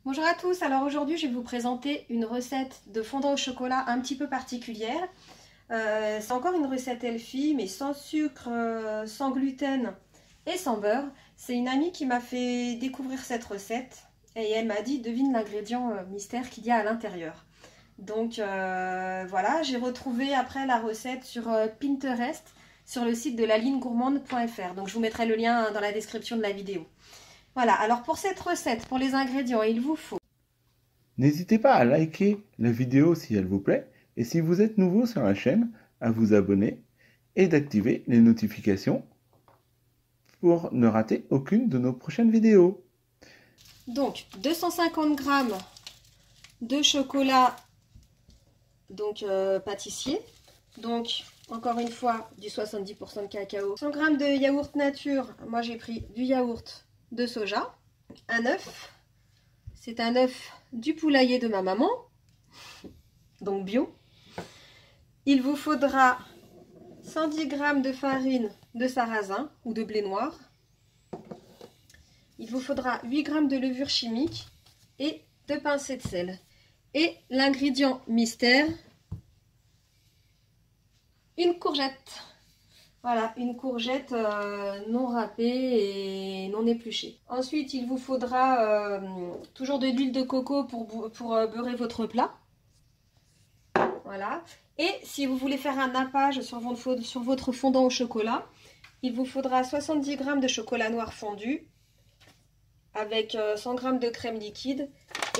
Bonjour à tous, alors aujourd'hui je vais vous présenter une recette de fondant au chocolat un petit peu particulière. C'est encore une recette Elfie mais sans sucre, sans gluten et sans beurre. C'est une amie qui m'a fait découvrir cette recette et elle m'a dit devine l'ingrédient mystère qu'il y a à l'intérieur. Donc voilà, j'ai retrouvé après la recette sur Pinterest sur le site de lalinegourmande.fr. Donc je vous mettrai le lien dans la description de la vidéo. Voilà, alors pour cette recette, pour les ingrédients, il vous faut... N'hésitez pas à liker la vidéo si elle vous plaît et si vous êtes nouveau sur la chaîne, à vous abonner et d'activer les notifications pour ne rater aucune de nos prochaines vidéos. Donc 250 g de chocolat pâtissier, donc encore une fois du 70% de cacao, 100 g de yaourt nature, moi j'ai pris du yaourt de soja, un œuf, c'est un œuf du poulailler de ma maman, donc bio. Il vous faudra 110 g de farine de sarrasin ou de blé noir. Il vous faudra 8 g de levure chimique et 2 pincées de sel. Et l'ingrédient mystère, une courgette. Voilà, une courgette non râpée et non épluchée. Ensuite, il vous faudra toujours de l'huile de coco pour beurrer votre plat. Voilà. Et si vous voulez faire un nappage sur votre fondant au chocolat, il vous faudra 70 g de chocolat noir fondu avec 100 g de crème liquide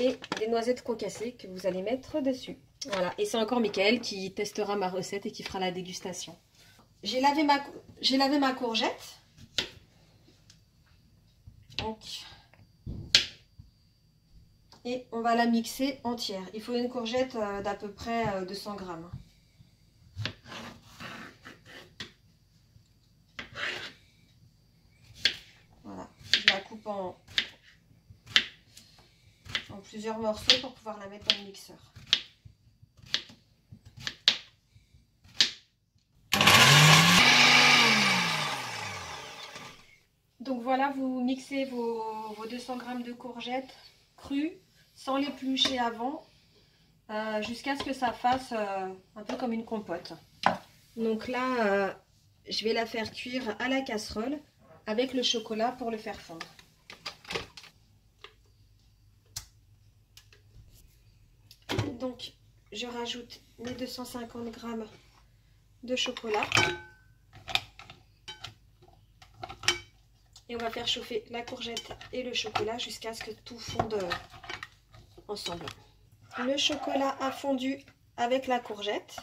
et des noisettes concassées que vous allez mettre dessus. Voilà, et c'est encore Mickaël qui testera ma recette et qui fera la dégustation. J'ai lavé ma courgette. Donc, et on va la mixer entière. Il faut une courgette d'à peu près 200 g. Voilà, je la coupe en plusieurs morceaux pour pouvoir la mettre dans le mixeur. Donc voilà, vous mixez vos 200 g de courgettes crues, sans l'éplucher avant, jusqu'à ce que ça fasse un peu comme une compote. Donc là, je vais la faire cuire à la casserole avec le chocolat pour le faire fondre. Donc je rajoute mes 250 g de chocolat. Et on va faire chauffer la courgette et le chocolat jusqu'à ce que tout fonde ensemble. Le chocolat a fondu avec la courgette.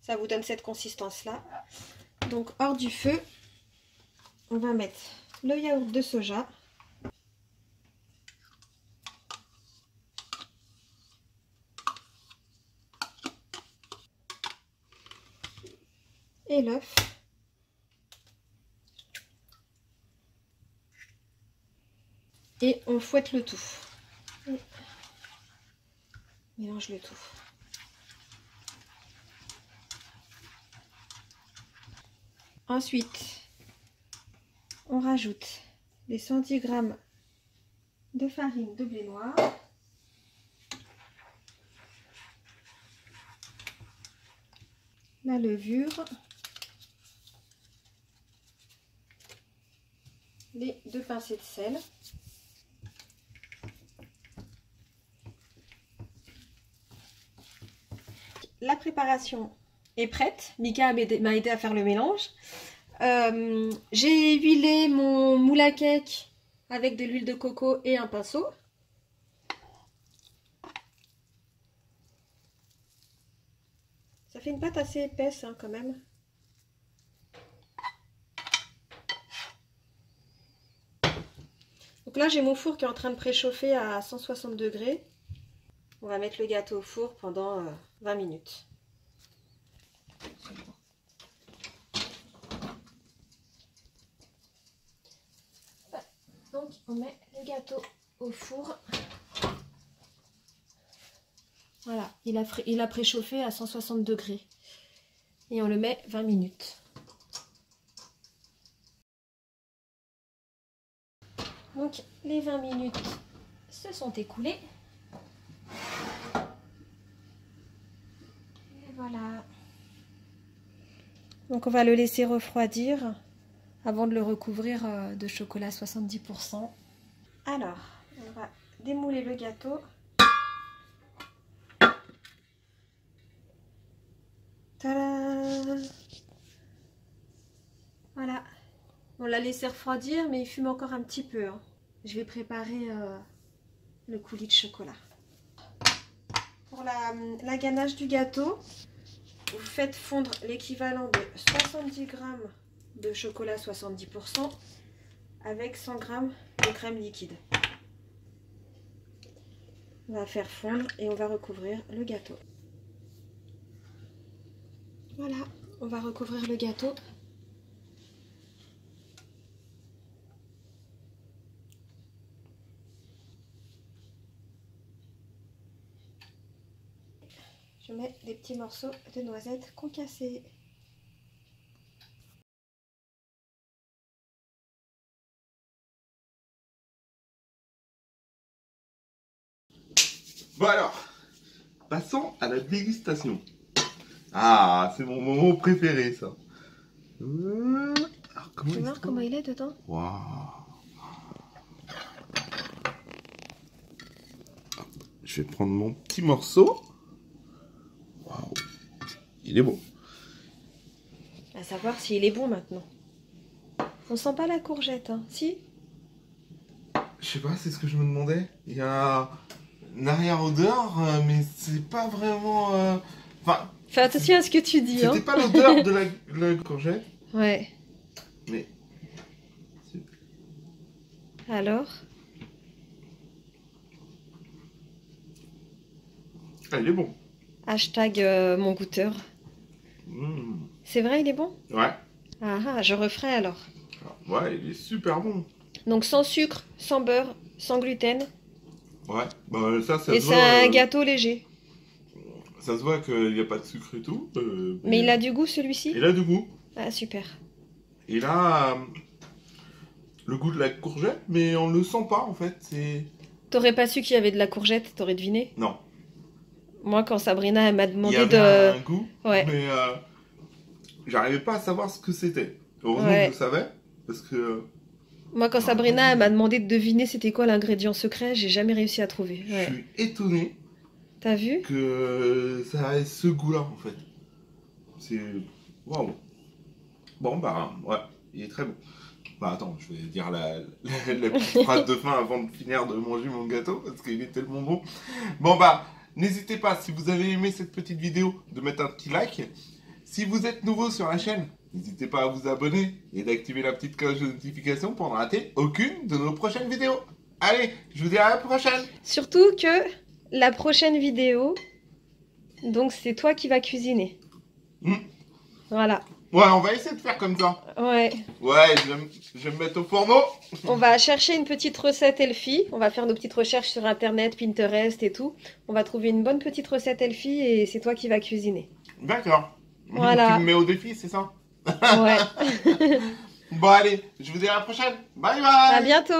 Ça vous donne cette consistance-là. Donc hors du feu, on va mettre le yaourt de soja. Et l'œuf. Et on fouette le tout. Et mélange le tout. Ensuite, on rajoute les 110 g de farine de blé noir. La levure. Les 2 pincées de sel. La préparation est prête. Mika m'a aidé à faire le mélange. J'ai huilé mon moule à cake avec de l'huile de coco et un pinceau. Ça fait une pâte assez épaisse hein, quand même. Donc là, j'ai mon four qui est en train de préchauffer à 160 degrés. On va mettre le gâteau au four pendant 20 minutes. Donc, on met le gâteau au four. Voilà, il a préchauffé à 160 degrés. Et on le met 20 minutes. Donc, les 20 minutes se sont écoulés. Et voilà. Donc on va le laisser refroidir avant de le recouvrir de chocolat 70%. Alors, on va démouler le gâteau. Tadam! Voilà. On l'a laissé refroidir, mais il fume encore un petit peu. Hein. Je vais préparer le coulis de chocolat. Pour la ganache du gâteau, vous faites fondre l'équivalent de 70 g de chocolat 70% avec 100 g de crème liquide. On va faire fondre et on va recouvrir le gâteau. Voilà, on va recouvrir le gâteau. Je mets des petits morceaux de noisettes concassées. Bon alors, passons à la dégustation. Ah, c'est mon moment préféré, ça. Alors, Tu veux voir comment il est dedans? Waouh. Je vais prendre mon petit morceau. Waouh. Il est bon. À savoir s'il est bon maintenant. On sent pas la courgette, hein? Si? Je sais pas, c'est ce que je me demandais. Il y a une arrière-odeur, mais c'est pas vraiment... Enfin... Fais attention à ce que tu dis, C'était pas l'odeur de la courgette. Ouais. Mais... Alors? Ah, il est bon. Hashtag mon goûteur. Mmh. C'est vrai, il est bon? Ouais. Ah, je referai alors. Ouais, il est super bon. Donc sans sucre, sans beurre, sans gluten. Ouais, bah ça et se c'est voit... un gâteau léger. Ça se voit qu'il n'y a pas de sucre et tout. Mais il a du goût celui-ci? Il a du goût. Ah, super. Il a le goût de la courgette, mais on le sent pas en fait. T'aurais pas su qu'il y avait de la courgette, t'aurais deviné? Non. Moi, quand Sabrina elle m'a demandé il y avait un goût, ouais. Mais j'arrivais pas à savoir ce que c'était. Heureusement ouais. que je savais, parce que... Moi, quand Sabrina elle m'a demandé de deviner c'était quoi l'ingrédient secret, j'ai jamais réussi à trouver. Ouais. Je suis étonné. T'as vu? Que ça ait ce goût-là, en fait. C'est... Waouh. Bon, bah, ouais, il est très bon. Bah, attends, je vais dire la petite phrase de fin avant de finir de manger mon gâteau, parce qu'il est tellement bon. Bon, bah, n'hésitez pas, si vous avez aimé cette petite vidéo, de mettre un petit like. Si vous êtes nouveau sur la chaîne, n'hésitez pas à vous abonner et d'activer la petite cloche de notification pour ne rater aucune de nos prochaines vidéos. Allez, je vous dis à la prochaine. Surtout que la prochaine vidéo, donc c'est toi qui vas cuisiner. Voilà. Ouais, on va essayer de faire comme ça. Ouais. Ouais, je vais me mettre au fourneau. On va chercher une petite recette Elfie. On va faire nos petites recherches sur Internet, Pinterest et tout. On va trouver une bonne petite recette Elfie et c'est toi qui vas cuisiner. D'accord. Voilà. Tu me mets au défi, c'est ça? Ouais. Bon, allez, je vous dis à la prochaine. Bye bye. À bientôt.